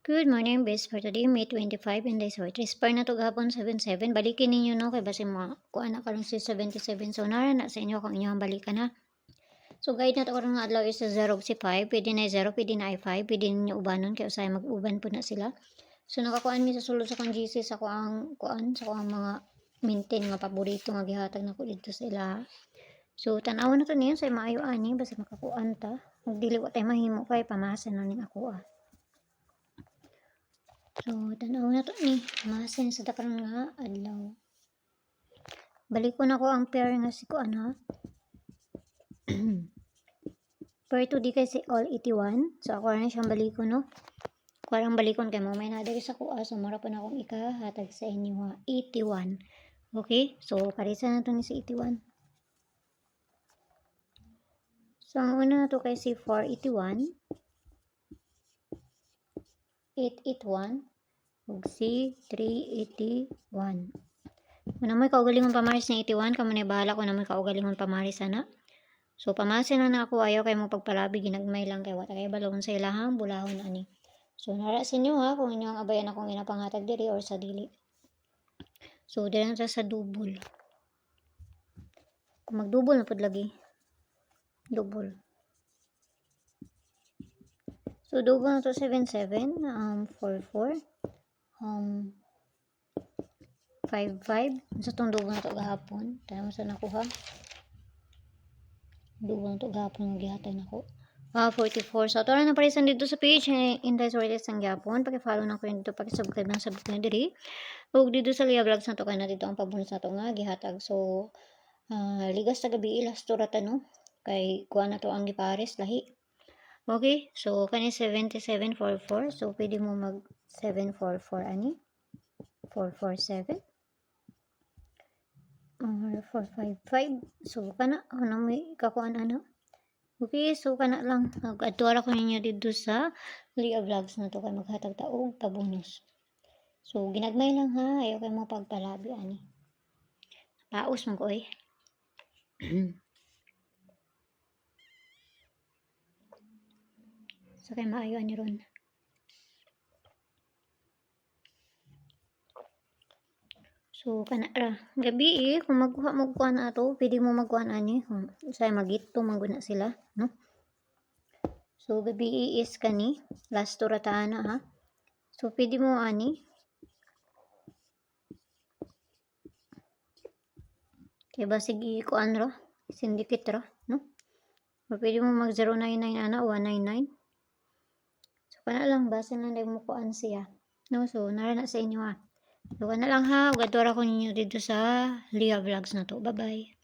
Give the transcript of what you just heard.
Good morning, best for today, May 25, and this week. Respire na to gapon 77. Balikin ninyo no, kay basi mga kuha na karon si 77. So, nara na sa inyo kung inyong balikan ha. So, guide na to karon nga adlaw is 0 si 5. Pwede na 0, pwede na 5. Pwede ninyo ubanon, kaya usay mag-uban po na sila. So, nakakuan mi sa sulod sa kong GC sa kuang kuan, sa kuang mga maintain nga paborito nga gihatag na ko dito sa ila. So, tanaw na to niyo sa maayo ani, basta makakuan ta. Magdili ko tayo mahimo kay pamasa na ning ako So, tanaw na to ni. Masin sa dakarang nga adlaw. Balik ko na ko ang pair nga si kuan ha. Pair to di kay si all 81. So, ako rin siyang balik ko no. Parang balikon kay mo may nadari sa kuha. So, mara pa na akong ikahatag sa inyo ha. 81. Okay? So, parisa na to ni si 81. So, ang una na to kay si 481. 881. Ug si 381. Kung namoy kaugalingong pamaris na 81, kamo na bahala kung namoy kaugalingong pamaris ana. So, pamasin na ako, ayaw kayo mo pagpalabi, ginagmay lang kayo. Wata kayo balon sa ilahang bulahon ani. So, nara sa inyo ha, kung inyong abayan akong inapangatag diri or sa dili. So, dili na sa double. Kung mag-double na pod lagi. Double. So, double na to 77, 44, 55. Sa itong double na to gahapon. Tayo mo sa nakuha. Double na to gahapon ng gihatay na ko. 44. So, ito na naparisan dito sa page. Inday sorties ang gapon. Paki-follow na ko yun dito. Paki-subscribe na sabot na diri. Huwag dito sa Lia Vlogs na to. Kaya na dito ang pabunus na to nga. Gihatag. So, ligas sa gabi. Ilas to ratano. Kay kuha na to ang gipares. Lahi. Okay. So, kani 7744. So, pwede mo mag 744 ani. 447. Or 455. So, kana. Ano may kakuan ano. Okay, so kana lang. Nag-adtuara ko ninyo dito sa Lia Vlogs na to kay maghatag ta og pabonus. So, ginagmay lang ha. Ayaw kayo mo pagpalabi ani. Paus mo ko eh. So, kay maayo ani ron. So, kana ra. Gabi kung magkuha mo kuha na ato, pwede mo magkuha ani. Say magito mangguna sila, no? So, gabi is kani. Last to ratana ha. So, pwede mo ani. Kaya ba sige kuan ra? Syndicate ra, no? O pwede mo mag 099 ana, 199. So, kana lang. Basta lang mo kuan siya. No? So, nara na sa inyo ha. So, kana lang ha. Ugadora ko ninyo dito sa Lia Vlogs na to. Bye-bye.